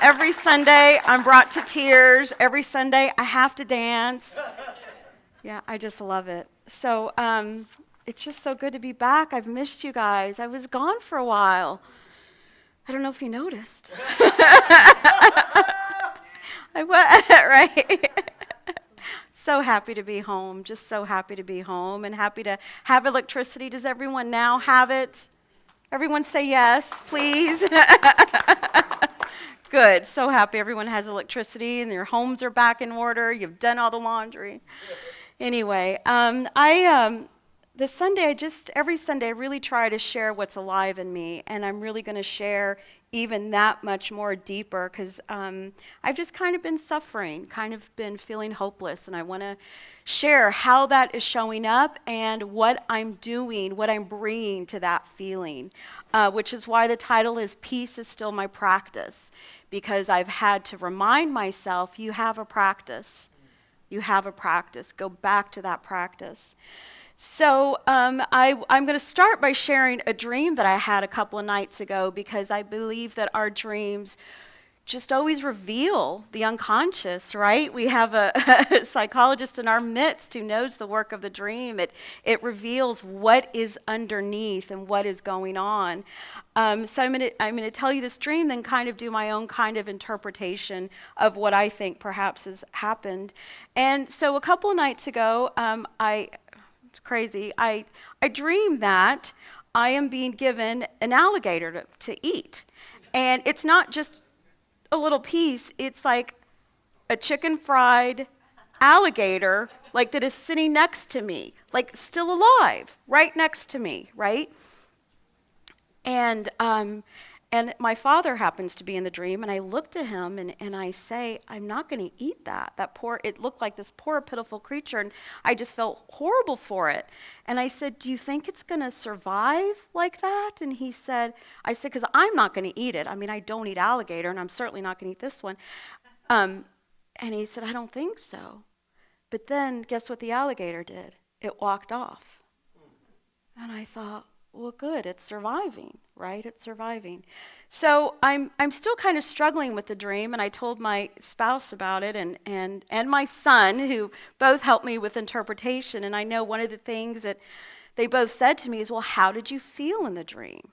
Every Sunday, I'm brought to tears. Every Sunday, I have to dance. Yeah, I just love it. So it's just so good to be back. I've missed you guys. I was gone for a while. I don't know if you noticed. I was, right? So happy to be home. Just so happy to be home and happy to have electricity. Does everyone now have it? Everyone say yes, please. Good. So happy everyone has electricity and their homes are back in order. You've done all the laundry. Anyway, this Sunday, every Sunday, I really try to share what's alive in me, and I'm really going to share even that much more deeper because I've just kind of been suffering, kind of been feeling hopeless, and I want to share how that is showing up and what I'm doing, what I'm bringing to that feeling, which is why the title is Peace is Still My Practice, because I've had to remind myself, you have a practice. You have a practice. Go back to that practice. So I'm going to start by sharing a dream that I had a couple of nights ago because I believe that our dreams just always reveal the unconscious, right? We have a psychologist in our midst who knows the work of the dream. It reveals what is underneath and what is going on. So I'm going to tell you this dream, then kind of do my own kind of interpretation of what I think perhaps has happened. And so a couple of nights ago, it's crazy. I dreamed that I am being given an alligator to eat, and it's not just a little piece, it's like a chicken fried alligator, like that is sitting next to me, like still alive, right next to me, right? And my father happens to be in the dream, and I looked at him and I say, I'm not going to eat that. It looked like this poor, pitiful creature, and I just felt horrible for it. And I said, do you think it's going to survive like that? And I said, because I'm not going to eat it. I mean, I don't eat alligator, and I'm certainly not going to eat this one. And he said, I don't think so. But then, guess what the alligator did? It walked off. And I thought, well, good, it's surviving, right? It's surviving. So I'm still kind of struggling with the dream, and I told my spouse about it and my son, who both helped me with interpretation. And I know one of the things that they both said to me is, well, how did you feel in the dream?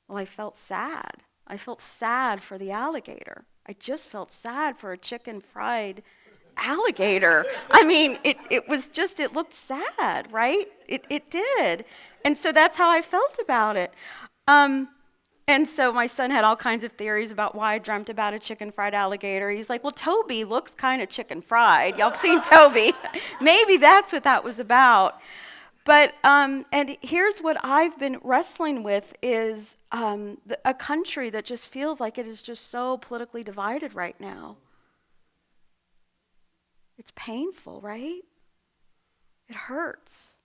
Well, I felt sad. I felt sad for the alligator. I just felt sad for a chicken fried alligator. I mean, it looked sad, right? It did. And so that's how I felt about it. And so my son had all kinds of theories about why I dreamt about a chicken fried alligator. He's like, well, Toby looks kind of chicken fried. Y'all have seen Toby. Maybe that's what that was about. But, and here's what I've been wrestling with is a country that just feels like it is just so politically divided right now. It's painful, right? It hurts.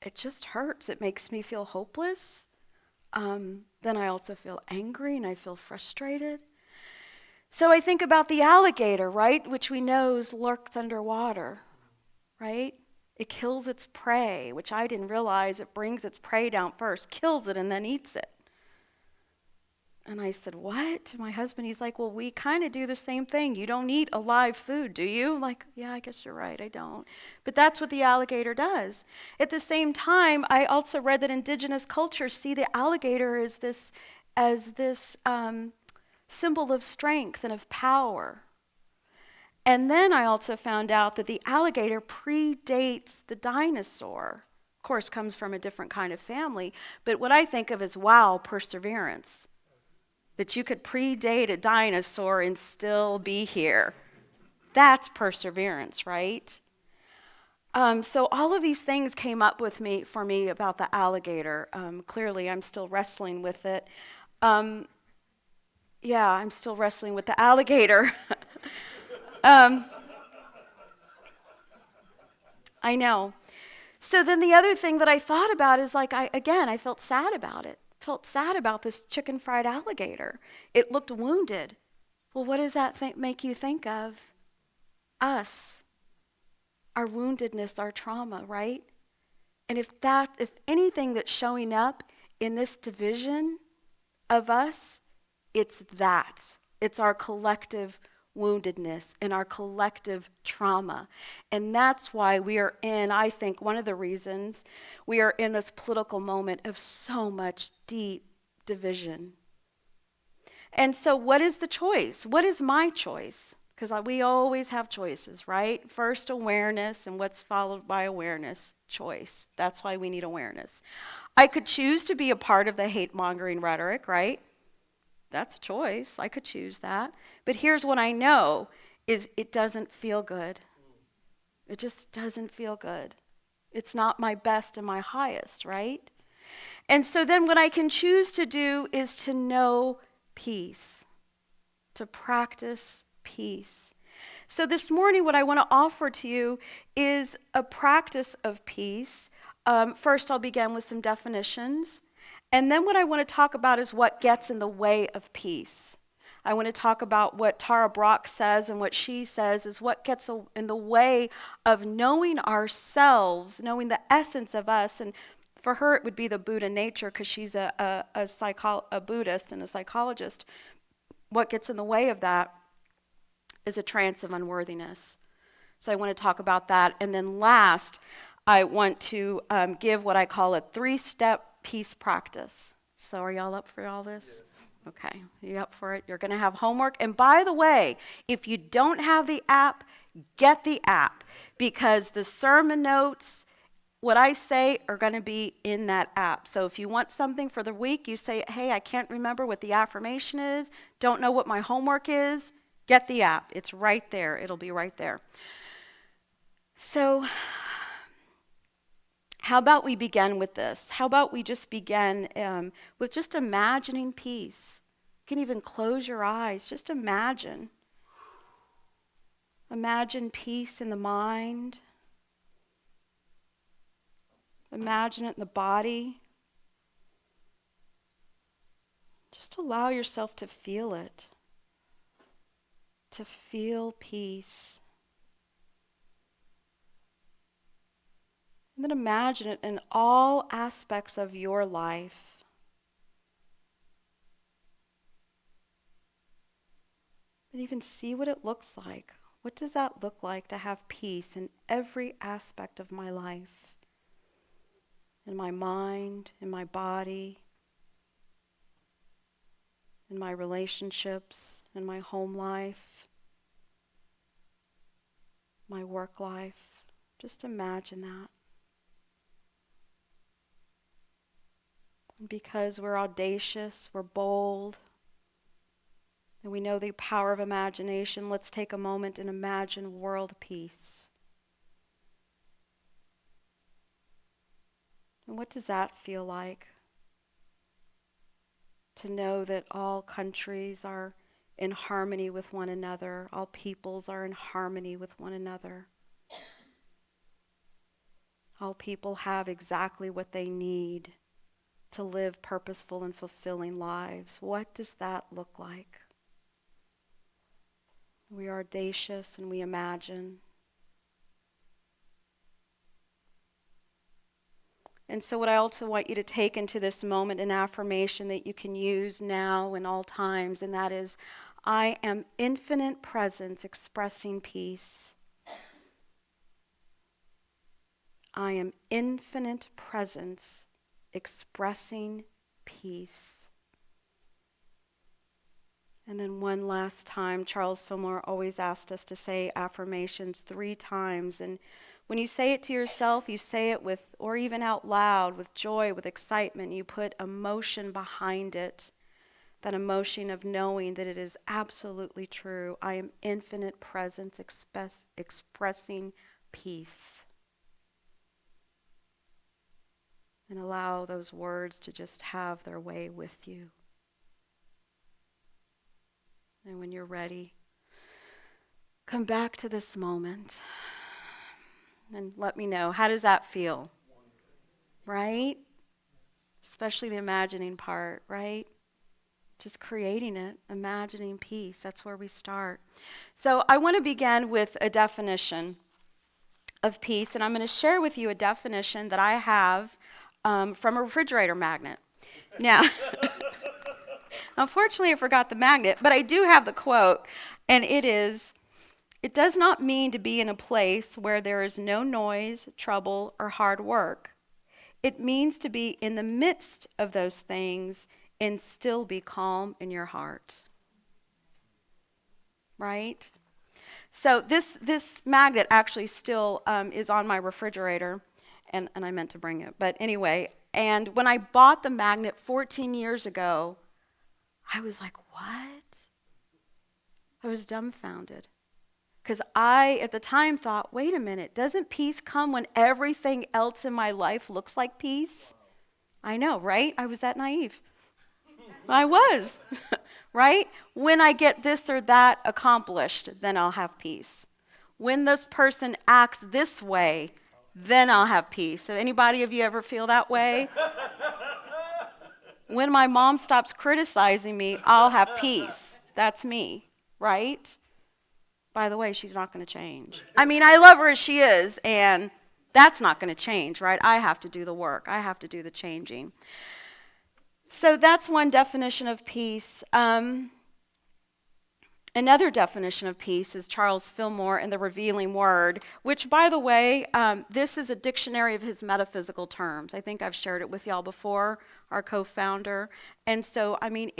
It just hurts. It makes me feel hopeless. Then I also feel angry and I feel frustrated. So I think about the alligator, right, which we know lurks underwater, right? It kills its prey, which I didn't realize it brings its prey down first, kills it, and then eats it. And I said, what? To my husband, he's like, well, we kind of do the same thing. You don't eat alive food, do you? I'm like, yeah, I guess you're right, I don't. But that's what the alligator does. At the same time, I also read that indigenous cultures see the alligator as this symbol of strength and of power. And then I also found out that the alligator predates the dinosaur. Of course, comes from a different kind of family. But what I think of is, wow, perseverance. That you could predate a dinosaur and still be here. That's perseverance, right? So all of these things came up for me about the alligator. Clearly, I'm still wrestling with it. I'm still wrestling with the alligator. I know. So then the other thing that I thought about is I felt sad about it. Felt sad about this chicken fried alligator. It looked wounded. Well, what does that make you think of? Us. Our woundedness, our trauma, right? And if anything that's showing up in this division of us, it's that. It's our collective woundedness and our collective trauma. And that's why we are in, I think, one of the reasons we are in this political moment of so much deep division. And so, what is the choice? What is my choice? Because we always have choices, right? First, awareness, and what's followed by awareness? Choice. That's why we need awareness. I could choose to be a part of the hate-mongering rhetoric, right? That's a choice. I could choose that. But here's what I know is it doesn't feel good. It just doesn't feel good. It's not my best and my highest, right? And so then what I can choose to do is to know peace, to practice peace. So this morning, what I want to offer to you is a practice of peace. First, I'll begin with some definitions. And then what I want to talk about is what gets in the way of peace. I want to talk about what Tara Brach says, and what she says is what gets in the way of knowing ourselves, knowing the essence of us. And for her, it would be the Buddha nature, because she's a Buddhist and a psychologist. What gets in the way of that is a trance of unworthiness. So I want to talk about that. And then last, I want to give what I call a 3-step peace practice. So are y'all up for all this? Yeah. Okay, you up for it? You're going to have homework. And by the way, if you don't have the app, get the app, because the sermon notes, what I say, are going to be in that app. So if you want something for the week, you say, hey, I can't remember what the affirmation is, don't know what my homework is, get the app. It's right there. It'll be right there. So how about we begin with this? How about we just begin with just imagining peace? You can even close your eyes. Just imagine. Imagine peace in the mind. Imagine it in the body. Just allow yourself to feel it. To feel peace. And then imagine it in all aspects of your life. And even see what it looks like. What does that look like to have peace in every aspect of my life? In my mind, in my body, in my relationships, in my home life, my work life. Just imagine that. And because we're audacious, we're bold, and we know the power of imagination, let's take a moment and imagine world peace. And what does that feel like? To know that all countries are in harmony with one another, all peoples are in harmony with one another. All people have exactly what they need to live purposeful and fulfilling lives. What does that look like? We are audacious and we imagine. And so what I also want you to take into this moment an affirmation that you can use now and all times, and that is, I am infinite presence expressing peace. I am infinite presence expressing peace. And then one last time, Charles Fillmore always asked us to say affirmations 3 times. And when you say it to yourself, you say it with, or even out loud, with joy, with excitement, you put emotion behind it. That emotion of knowing that it is absolutely true. I am infinite presence expressing peace. And allow those words to just have their way with you. And when you're ready, come back to this moment and let me know, how does that feel? Right? Especially the imagining part, right? Just creating it, imagining peace. That's where we start. So I want to begin with a definition of peace, and I'm going to share with you a definition that I have from a refrigerator magnet. Now, Unfortunately, I forgot the magnet, but I do have the quote, and it is, "It does not mean to be in a place where there is no noise, trouble, or hard work. It means to be in the midst of those things and still be calm in your heart." Right? So this magnet actually still is on my refrigerator, and I meant to bring it. But anyway, and when I bought the magnet 14 years ago, I was like, what? I was dumbfounded. Because I, at the time, thought, wait a minute, doesn't peace come when everything else in my life looks like peace? I know, right? I was that naive. I was, right? When I get this or that accomplished, then I'll have peace. When this person acts this way, then I'll have peace. Have anybody of you ever feel that way? When my mom stops criticizing me, I'll have peace. That's me, right? By the way, she's not going to change. I mean, I love her as she is, and that's not going to change, right? I have to do the work. I have to do the changing. So that's one definition of peace. Another definition of peace is Charles Fillmore in the Revealing Word, which, by the way, this is a dictionary of his metaphysical terms. I think I've shared it with y'all before, our co-founder. And so, I mean,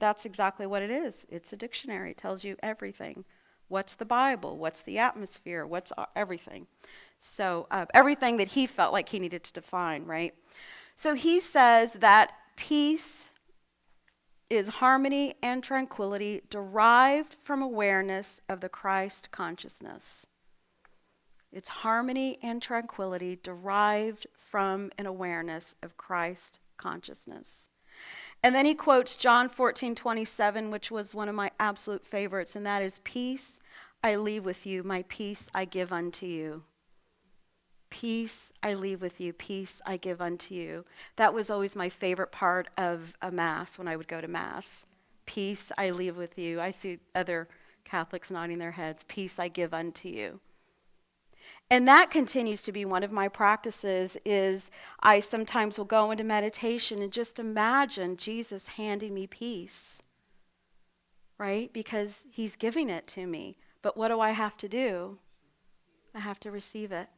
that's exactly what it is. It's a dictionary. It tells you everything. What's the Bible? What's the atmosphere? What's everything? So everything that he felt like he needed to define, right? So he says that peace is harmony and tranquility derived from awareness of the Christ consciousness. It's harmony and tranquility derived from an awareness of Christ consciousness. And then he quotes John 14:27, which was one of my absolute favorites, and that is, "Peace I leave with you, my peace I give unto you." Peace I leave with you, peace I give unto you. That was always my favorite part of a Mass when I would go to Mass. Peace I leave with you. I see other Catholics nodding their heads. Peace I give unto you. And that continues to be one of my practices. Is I sometimes will go into meditation and just imagine Jesus handing me peace, right? Because he's giving it to me. But what do I have to do? I have to receive it.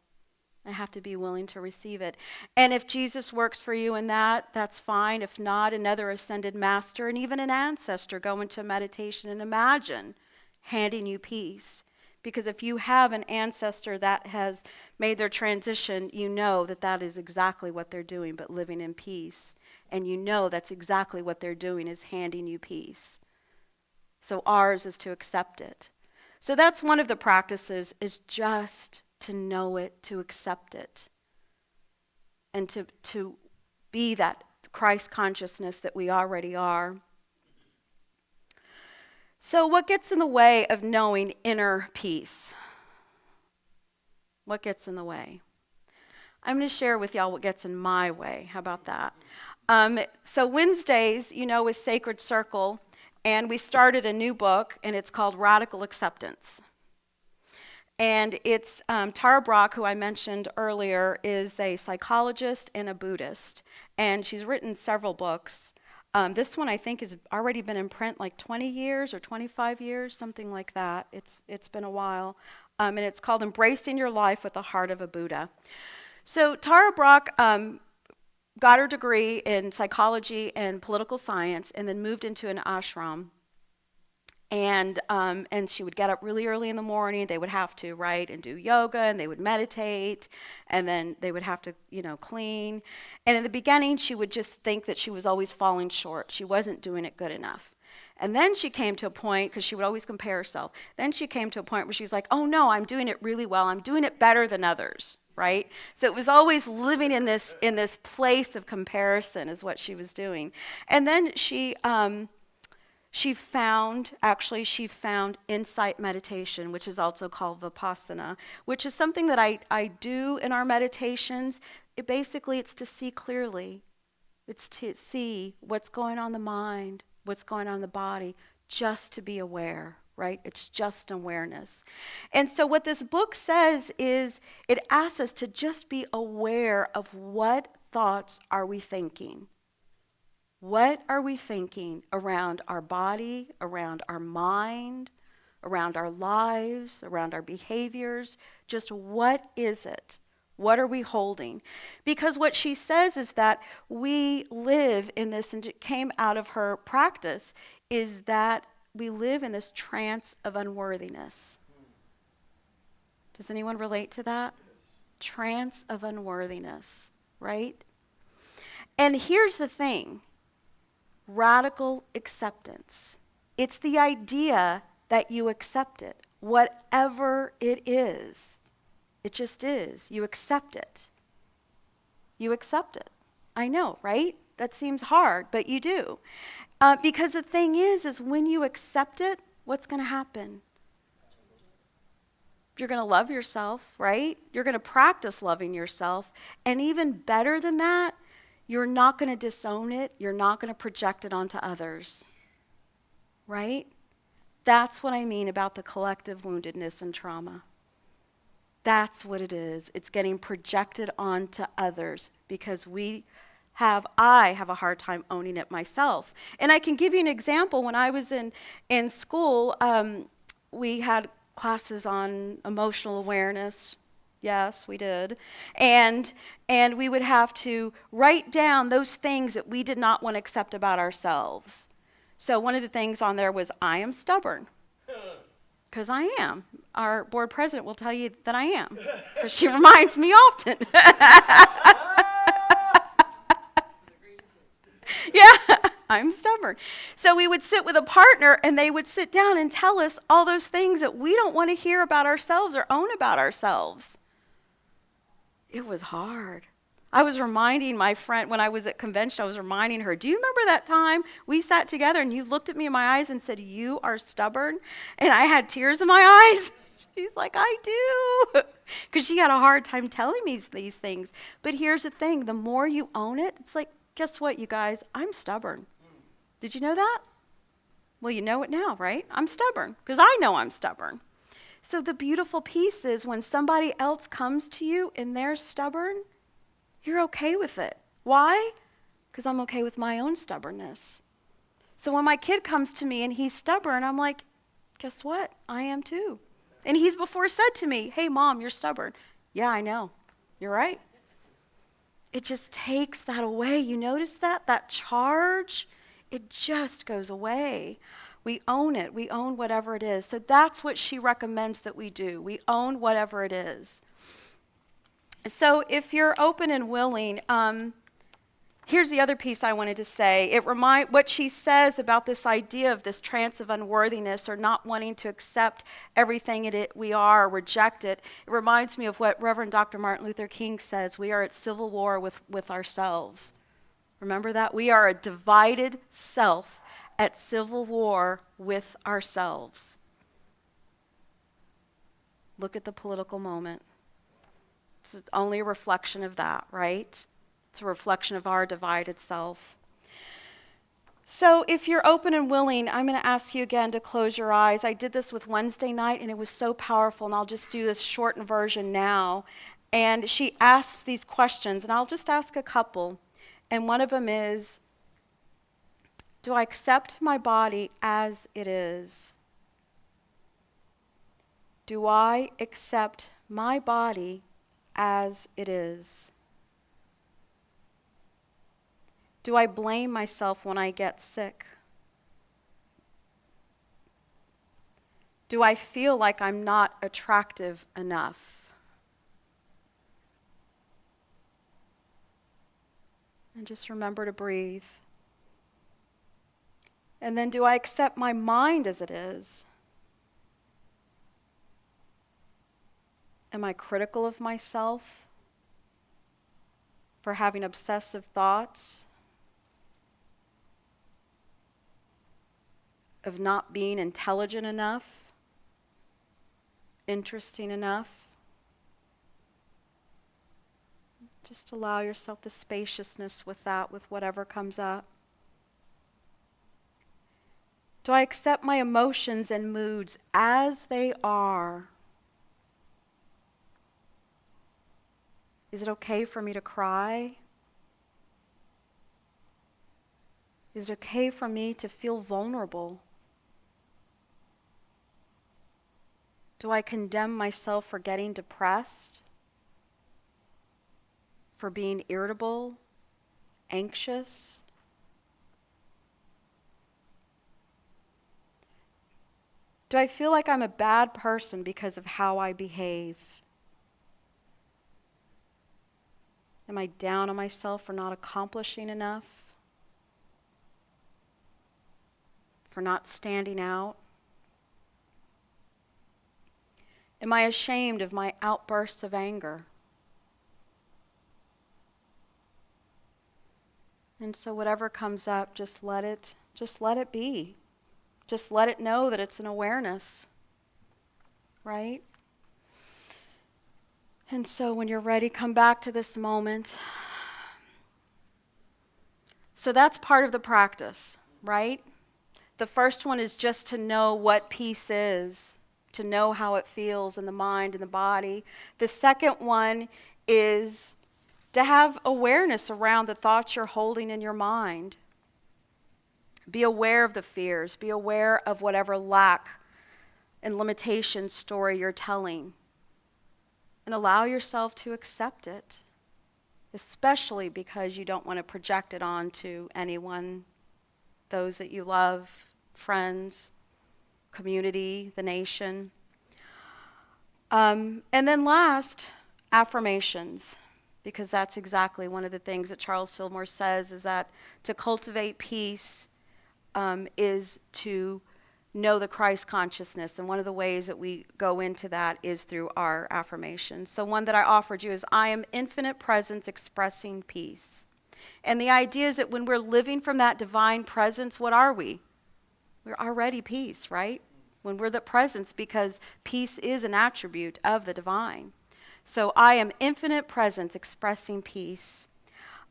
I have to be willing to receive it. And if Jesus works for you in that, that's fine. If not, another ascended master and even an ancestor go into meditation and imagine handing you peace. Because if you have an ancestor that has made their transition, you know that that is exactly what they're doing, but living in peace. And you know that's exactly what they're doing, is handing you peace. So ours is to accept it. So that's one of the practices, is just to know it, to accept it, and to be that Christ consciousness that we already are. So what gets in the way of knowing inner peace? What gets in the way? I'm going to share with y'all what gets in my way. How about that? So Wednesdays, is Sacred Circle, and we started a new book, and it's called Radical Acceptance. And it's Tara Brach, who I mentioned earlier, is a psychologist and a Buddhist. And she's written several books. This one, I think, has already been in print like 20 years or 25 years, something like that. It's been a while. And it's called Embracing Your Life with the Heart of a Buddha. So Tara Brach got her degree in psychology and political science and then moved into an ashram. And she would get up really early in the morning. They would have to, right, and do yoga, and they would meditate, and then they would have to, clean. And in the beginning, she would just think that she was always falling short. She wasn't doing it good enough. And then she came to a point, because she would always compare herself, then she came to a point where she's like, oh no, I'm doing it really well. I'm doing it better than others, right? So it was always living in this place of comparison is what she was doing. And then she found insight meditation, which is also called Vipassana, which is something that I do in our meditations. It's to see clearly. It's to see what's going on in the mind, what's going on in the body, just to be aware, right? It's just awareness. And so what this book says is it asks us to just be aware of what thoughts are we thinking. What are we thinking around our body, around our mind, around our lives, around our behaviors? Just what is it? What are we holding? Because what she says is that we live in this, and it came out of her practice, is that we live in this trance of unworthiness. Does anyone relate to that? Trance of unworthiness, right? And here's the thing. Radical acceptance. It's the idea that you accept it, whatever it is. It just is. You accept it. You accept it. I know, right? That seems hard, but you do. Because the thing is when you accept it, what's going to happen? You're going to love yourself, right? You're going to practice loving yourself. And even better than that, you're not going to disown it. You're not going to project it onto others, right? That's what I mean about the collective woundedness and trauma. That's what it is. It's getting projected onto others because I have a hard time owning it myself. And I can give you an example. When I was in school, we had classes on emotional awareness. Yes, we did. And we would have to write down those things that we did not want to accept about ourselves. So one of the things on there was, I am stubborn. Because I am. Our board president will tell you that I am. Because she reminds me often. Yeah, I'm stubborn. So we would sit with a partner and they would sit down and tell us all those things that we don't want to hear about ourselves or own about ourselves. It was hard. I was reminding my friend, when I was at convention, I was reminding her, do you remember that time we sat together and you looked at me in my eyes and said, you are stubborn? And I had tears in my eyes. She's like, I do. Because she had a hard time telling me these things. But here's the thing, the more you own it, it's like, guess what, you guys? I'm stubborn. Did you know that? Well, you know it now, right? I'm stubborn, because I know I'm stubborn. So the beautiful piece is when somebody else comes to you and they're stubborn, you're okay with it. Why? Because I'm okay with my own stubbornness. So when my kid comes to me and he's stubborn, I'm like, guess what? I am too. And he's before said to me, hey, Mom, you're stubborn. Yeah, I know. You're right. It just takes that away. You notice that? That charge, it just goes away. We own it. We own whatever it is. So that's what she recommends that we do. We own whatever it is. So if you're open and willing, here's the other piece I wanted to say. What she says about this idea of this trance of unworthiness or not wanting to accept everything we are or reject it. It reminds me of what Reverend Dr. Martin Luther King says. We are at civil war with ourselves. Remember that? We are a divided self at civil war with ourselves. Look at the political moment. It's only a reflection of that, right? It's a reflection of our divided self. So if you're open and willing, I'm going to ask you again to close your eyes. I did this with Wednesday night, and it was so powerful, and I'll just do this shortened version now. And she asks these questions, and I'll just ask a couple. And one of them is, do I accept my body as it is? Do I accept my body as it is? Do I blame myself when I get sick? Do I feel like I'm not attractive enough? And just remember to breathe. And then do I accept my mind as it is? Am I critical of myself for having obsessive thoughts? Of not being intelligent enough? Interesting enough? Just allow yourself the spaciousness with that, with whatever comes up. Do I accept my emotions and moods as they are? Is it okay for me to cry? Is it okay for me to feel vulnerable? Do I condemn myself for getting depressed? For being irritable, anxious? Do I feel like I'm a bad person because of how I behave? Am I down on myself for not accomplishing enough? For not standing out? Am I ashamed of my outbursts of anger? And so whatever comes up, just let it be. Just let it know that it's an awareness, right? And so when you're ready, come back to this moment. So that's part of the practice, right? The first one is just to know what peace is, to know how it feels in the mind and the body. The second one is to have awareness around the thoughts you're holding in your mind. Be aware of the fears. Be aware of whatever lack and limitation story you're telling. And allow yourself to accept it, especially because you don't want to project it onto anyone, those that you love, friends, community, the nation. And then last, affirmations, because that's exactly one of the things that Charles Fillmore says, is that to cultivate peace is to know the Christ consciousness. And one of the ways that we go into that is through our affirmations. So one that I offered you is, I am infinite presence expressing peace. And the idea is that when we're living from that divine presence, what are we? We're already peace, right? When we're the presence, because peace is an attribute of the divine. So I am infinite presence expressing peace.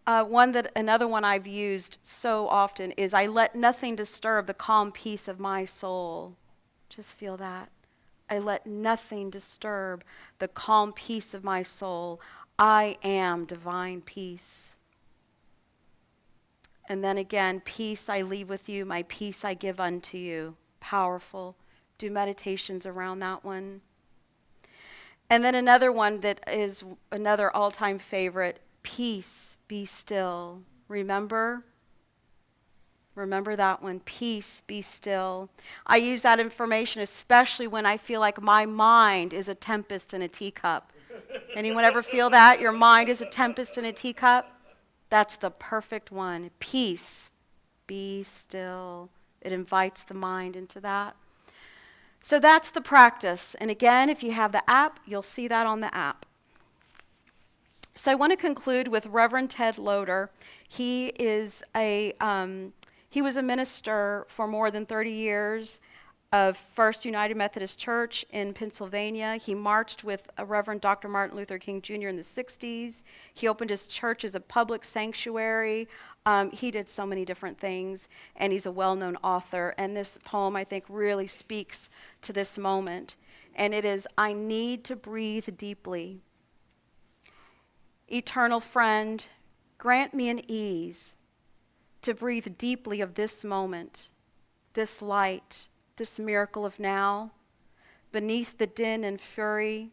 Another one I've used so often is, I let nothing disturb the calm peace of my soul. Just feel that. I let nothing disturb the calm peace of my soul. I am divine peace. And then again, peace I leave with you, my peace I give unto you. Powerful. Do meditations around that one. And then another one that is another all-time favorite, peace, be still. Remember that one, peace, be still. I use that information especially when I feel like my mind is a tempest in a teacup. Anyone ever feel that? Your mind is a tempest in a teacup? That's the perfect one. Peace, be still. It invites the mind into that. So that's the practice. And again, if you have the app, you'll see that on the app. So I want to conclude with Reverend Ted Loader. He was a minister for more than 30 years of First United Methodist Church in Pennsylvania. He marched with Reverend Dr. Martin Luther King Jr. in the 60s. He opened his church as a public sanctuary. He did so many different things, and he's a well-known author. And this poem, I think, really speaks to this moment. And it is, I need to breathe deeply. Eternal friend, grant me an ease to breathe deeply of this moment, this light, this miracle of now, beneath the din and fury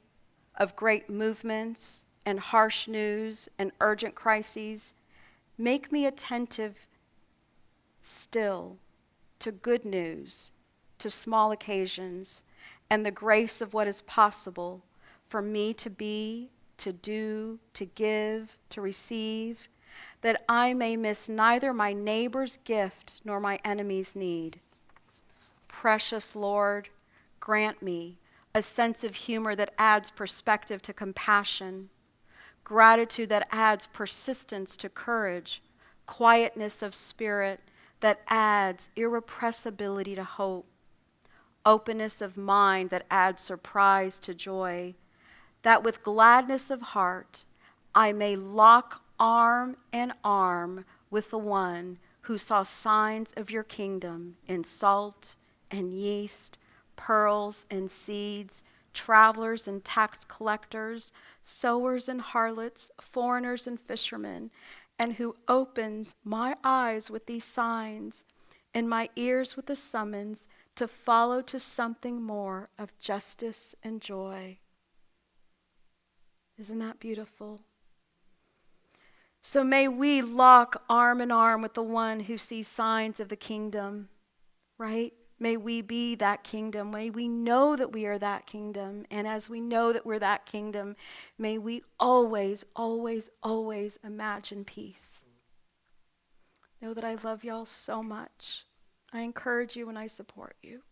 of great movements and harsh news and urgent crises. Make me attentive still to good news, to small occasions, and the grace of what is possible for me to be, to do, to give, to receive, that I may miss neither my neighbor's gift nor my enemy's need. Precious Lord, grant me a sense of humor that adds perspective to compassion, gratitude that adds persistence to courage, quietness of spirit that adds irrepressibility to hope, openness of mind that adds surprise to joy, that with gladness of heart I may lock arm in arm with the one who saw signs of your kingdom in salt and yeast, pearls and seeds, travelers and tax collectors, sowers and harlots, foreigners and fishermen, and who opens my eyes with these signs and my ears with the summons to follow to something more of justice and joy. Isn't that beautiful? So may we lock arm in arm with the one who sees signs of the kingdom, right? May we be that kingdom. May we know that we are that kingdom. And as we know that we're that kingdom, may we always, always, always imagine peace. Know that I love y'all so much. I encourage you and I support you.